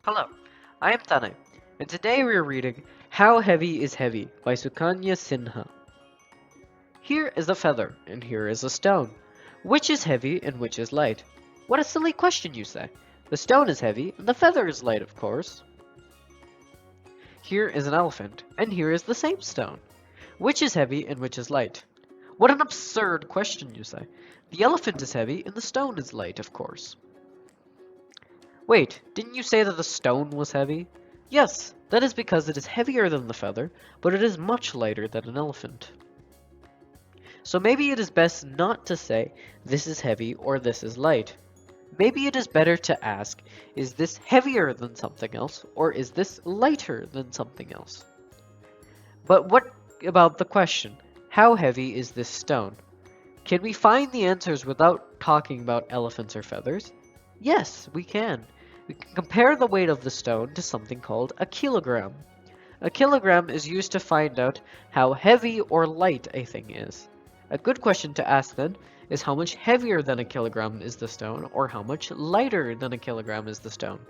Hello, I am Tanai, and today we are reading How Heavy is Heavy by Sukanya Sinha. Here is a feather, and here is a stone. Which is heavy and which is light? What a silly question, you say. The stone is heavy, and the feather is light, of course. Here is an elephant, and here is the same stone. Which is heavy and which is light? What an absurd question, you say. The elephant is heavy, and the stone is light, of course. Wait, didn't you say that the stone was heavy? Yes, that is because it is heavier than the feather, but it is much lighter than an elephant. So maybe it is best not to say, this is heavy or this is light. Maybe it is better to ask, is this heavier than something else, or is this lighter than something else? But what about the question, how heavy is this stone? Can we find the answers without talking about elephants or feathers? Yes, we can. We can compare the weight of the stone to something called a kilogram. A kilogram is used to find out how heavy or light a thing is. A good question to ask then is how much heavier than a kilogram is the stone, or how much lighter than a kilogram is the stone.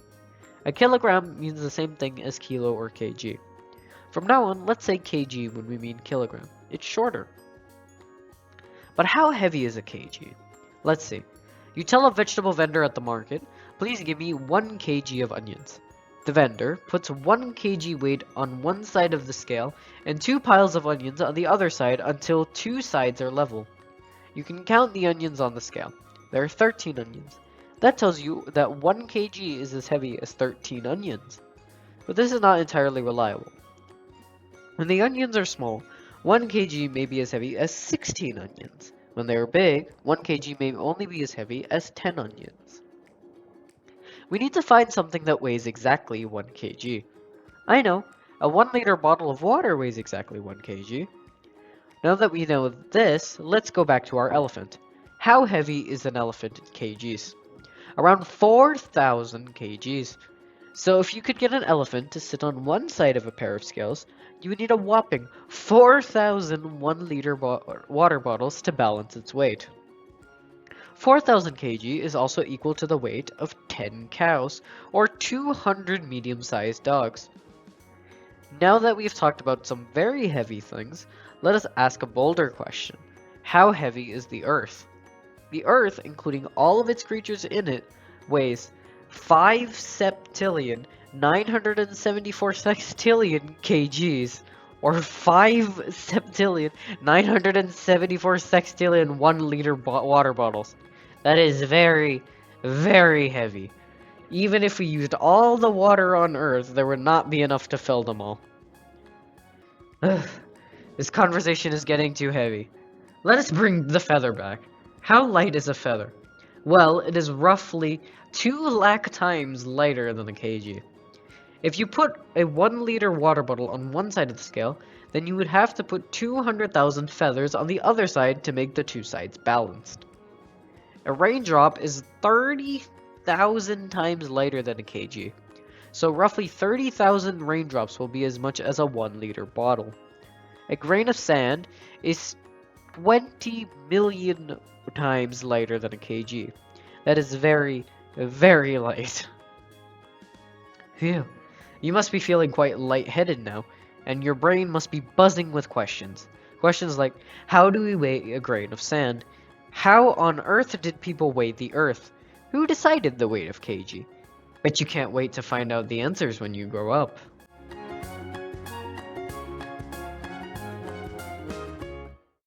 A kilogram means the same thing as kilo or kg. From now on, let's say kg when we mean kilogram. It's shorter. But how heavy is a kg? Let's see. You tell a vegetable vendor at the market, please give me 1 kg of onions. The vendor puts 1 kg weight on one side of the scale and 2 piles of onions on the other side until 2 sides are level. You can count the onions on the scale. There are 13 onions. That tells you that 1 kg is as heavy as 13 onions. But this is not entirely reliable. When the onions are small, 1 kg may be as heavy as 16 onions. When they are big, 1 kg may only be as heavy as 10 onions. We need to find something that weighs exactly 1 kg. I know, a 1 liter bottle of water weighs exactly 1 kg. Now that we know this, let's go back to our elephant. How heavy is an elephant in kgs? Around 4,000 kgs. So if you could get an elephant to sit on one side of a pair of scales, you would need a whopping 4,000 1-liter water bottles to balance its weight. 4,000 kg is also equal to the weight of 10 cows, or 200 medium-sized dogs. Now that we've talked about some very heavy things, let us ask a bolder question. How heavy is the Earth? The Earth, including all of its creatures in it, weighs 5 septillion 974 sextillion kgs, or 5 septillion 974 sextillion 1-liter water bottles. That is very, very heavy. Even if we used all the water on Earth, there would not be enough to fill them all. Ugh, this conversation is getting too heavy. Let us bring the feather back. How light is a feather? Well, it is roughly 2 lakh times lighter than a kg. If you put a 1-liter water bottle on one side of the scale, then you would have to put 200,000 feathers on the other side to make the two sides balanced. A raindrop is 30,000 times lighter than a kg, so roughly 30,000 raindrops will be as much as a 1-liter bottle. A grain of sand is 20 million times lighter than a kg. That is very, very light. Phew. You must be feeling quite lightheaded now, and your brain must be buzzing with questions. Questions like, how do we weigh a grain of sand? How on earth did people weigh the Earth? Who decided the weight of kg? Bet you can't wait to find out the answers when you grow up.